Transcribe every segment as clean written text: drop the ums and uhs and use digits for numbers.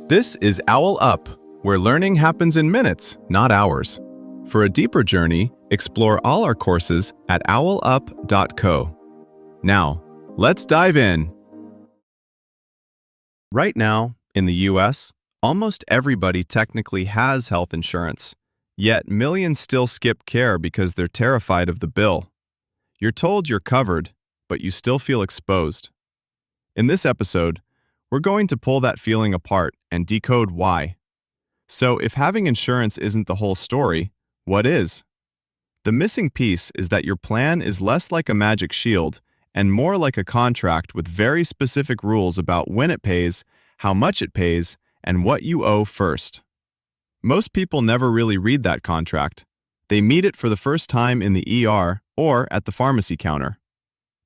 This is OwlUp, where learning happens in minutes, not hours. For a deeper journey, explore all our courses at owlup.co. Now, let's dive in. Right now, in the US, almost everybody technically has health insurance, yet millions still skip care because they're terrified of the bill. You're told you're covered, but you still feel exposed. In this episode, we're going to pull that feeling apart and decode why. So if having insurance isn't the whole story, what is? The missing piece is that your plan is less like a magic shield and more like a contract with very specific rules about when it pays, how much it pays, and what you owe first. Most people never really read that contract. They meet it for the first time in the ER or at the pharmacy counter.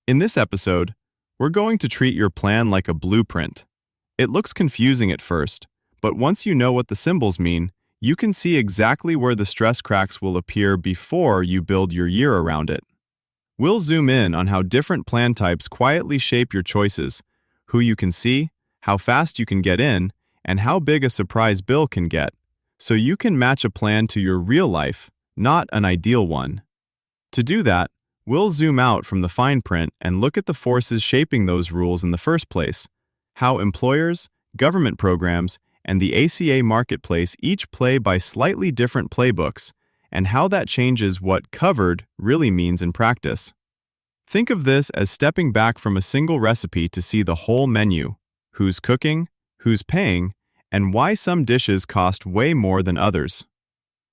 In this episode, we're going to treat your plan like a blueprint. It looks confusing at first, but once you know what the symbols mean, you can see exactly where the stress cracks will appear before you build your year around it. We'll zoom in on how different plan types quietly shape your choices, who you can see, how fast you can get in, and how big a surprise bill can get, so you can match a plan to your real life, not an ideal one. To do that, we'll zoom out from the fine print and look at the forces shaping those rules in the first place, how employers, government programs, and the ACA marketplace each play by slightly different playbooks, and how that changes what covered really means in practice. Think of this as stepping back from a single recipe to see the whole menu, who's cooking, who's paying, and why some dishes cost way more than others.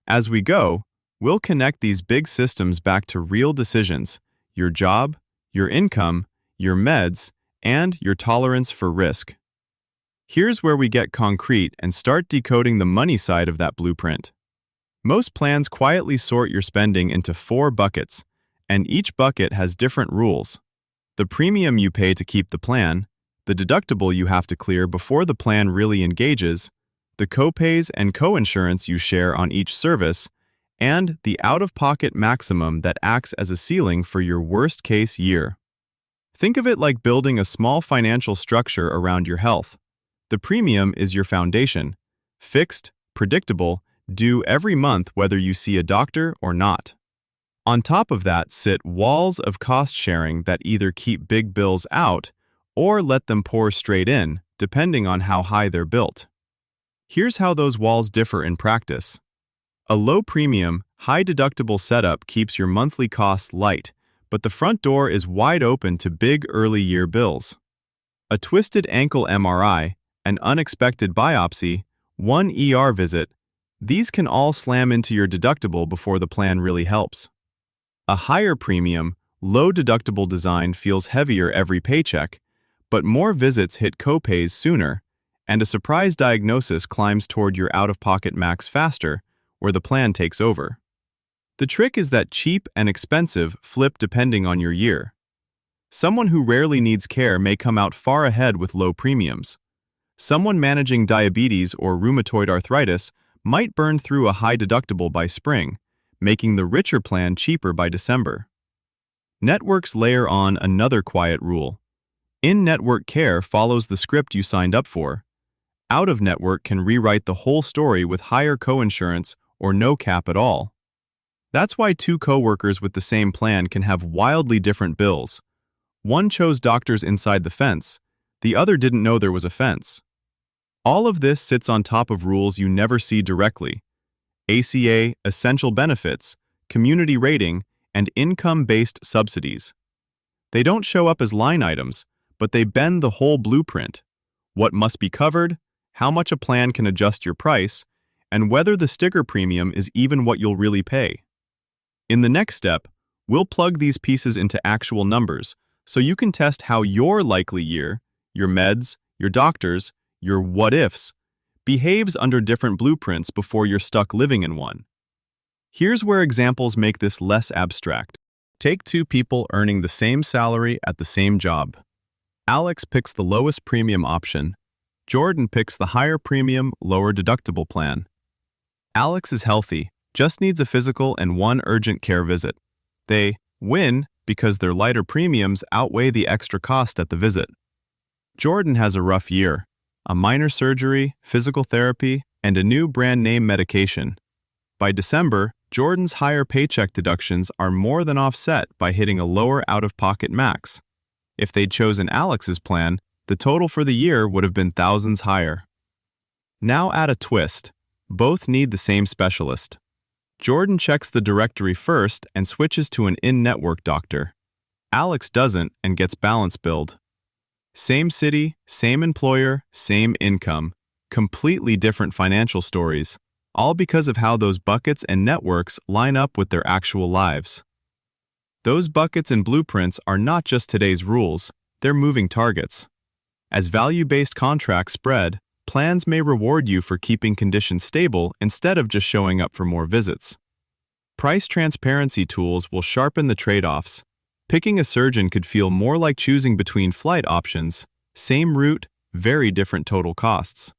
As we go, we'll connect these big systems back to real decisions: your job, your income, your meds, and your tolerance for risk. Here's where we get concrete and start decoding the money side of that blueprint. Most plans quietly sort your spending into 4 buckets, and each bucket has different rules: the premium you pay to keep the plan, the deductible you have to clear before the plan really engages, the copays and coinsurance you share on each service, and the out-of-pocket maximum that acts as a ceiling for your worst-case year. Think of it like building a small financial structure around your health. The premium is your foundation, fixed, predictable, due every month whether you see a doctor or not. On top of that sit walls of cost sharing that either keep big bills out or let them pour straight in, depending on how high they're built. Here's how those walls differ in practice. A low premium, high deductible setup keeps your monthly costs light, but the front door is wide open to big early year bills. A twisted ankle MRI, an unexpected biopsy, one ER visit, these can all slam into your deductible before the plan really helps. A higher premium, low deductible design feels heavier every paycheck, but more visits hit copays sooner, and a surprise diagnosis climbs toward your out-of-pocket max faster, where the plan takes over. The trick is that cheap and expensive flip depending on your year. Someone who rarely needs care may come out far ahead with low premiums. Someone managing diabetes or rheumatoid arthritis might burn through a high deductible by spring, making the richer plan cheaper by December. Networks layer on another quiet rule. In-network care follows the script you signed up for. Out-of-network can rewrite the whole story with higher coinsurance or no cap at all. That's why 2 coworkers with the same plan can have wildly different bills. One chose doctors inside the fence, the other didn't know there was a fence. All of this sits on top of rules you never see directly: ACA, essential benefits, community rating, and income-based subsidies. They don't show up as line items, but they bend the whole blueprint: what must be covered, how much a plan can adjust your price, and whether the sticker premium is even what you'll really pay. In the next step, we'll plug these pieces into actual numbers so you can test how your likely year, your meds, your doctors, your what-ifs, behaves under different blueprints before you're stuck living in one. Here's where examples make this less abstract. Take 2 people earning the same salary at the same job. Alex picks the lowest premium option. Jordan picks the higher premium, lower deductible plan. Alex is healthy, just needs a physical and 1 urgent care visit. They win because their lighter premiums outweigh the extra cost at the visit. Jordan has a rough year. a minor surgery, physical therapy, and a new brand name medication. By December, Jordan's higher paycheck deductions are more than offset by hitting a lower out-of-pocket max. If they'd chosen Alex's plan, the total for the year would have been thousands higher. Now add a twist. Both need the same specialist. Jordan checks the directory first and switches to an in-network doctor. Alex doesn't and gets balance billed. Same city, same employer, same income. Completely different financial stories, all because of how those buckets and networks line up with their actual lives. Those buckets and blueprints are not just today's rules, they're moving targets. As value-based contracts spread, plans may reward you for keeping conditions stable instead of just showing up for more visits. Price transparency tools will sharpen the trade-offs. Picking a surgeon could feel more like choosing between flight options, same route, very different total costs.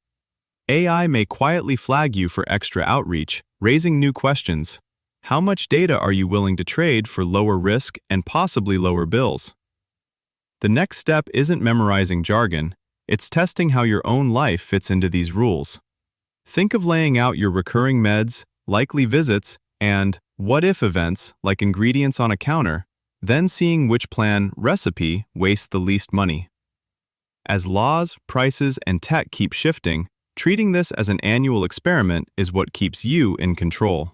AI may quietly flag you for extra outreach, raising new questions. How much data are you willing to trade for lower risk and possibly lower bills? The next step isn't memorizing jargon, it's testing how your own life fits into these rules. Think of laying out your recurring meds, likely visits, and what-if events like ingredients on a counter, then seeing which plan recipe wastes the least money. As laws, prices, and tech keep shifting, treating this as an annual experiment is what keeps you in control.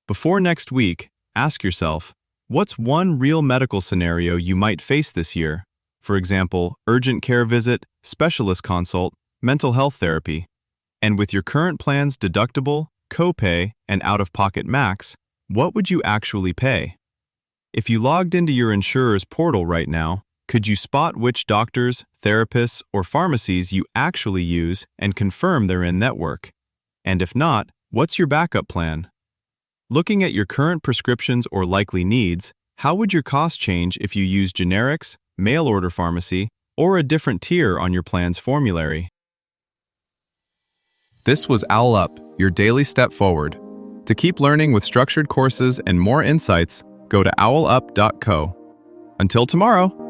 Before next week, ask yourself, what's one real medical scenario you might face this year? For example, urgent care visit, specialist consult, mental health therapy. And with your current plan's deductible, copay, and out-of-pocket max, what would you actually pay? If you logged into your insurer's portal right now, could you spot which doctors, therapists, or pharmacies you actually use and confirm they're in-network? And if not, what's your backup plan? Looking at your current prescriptions or likely needs, how would your cost change if you use generics, mail-order pharmacy, or a different tier on your plan's formulary? This was OwlUp, your daily step forward. To keep learning with structured courses and more insights, go to owlup.co. Until tomorrow!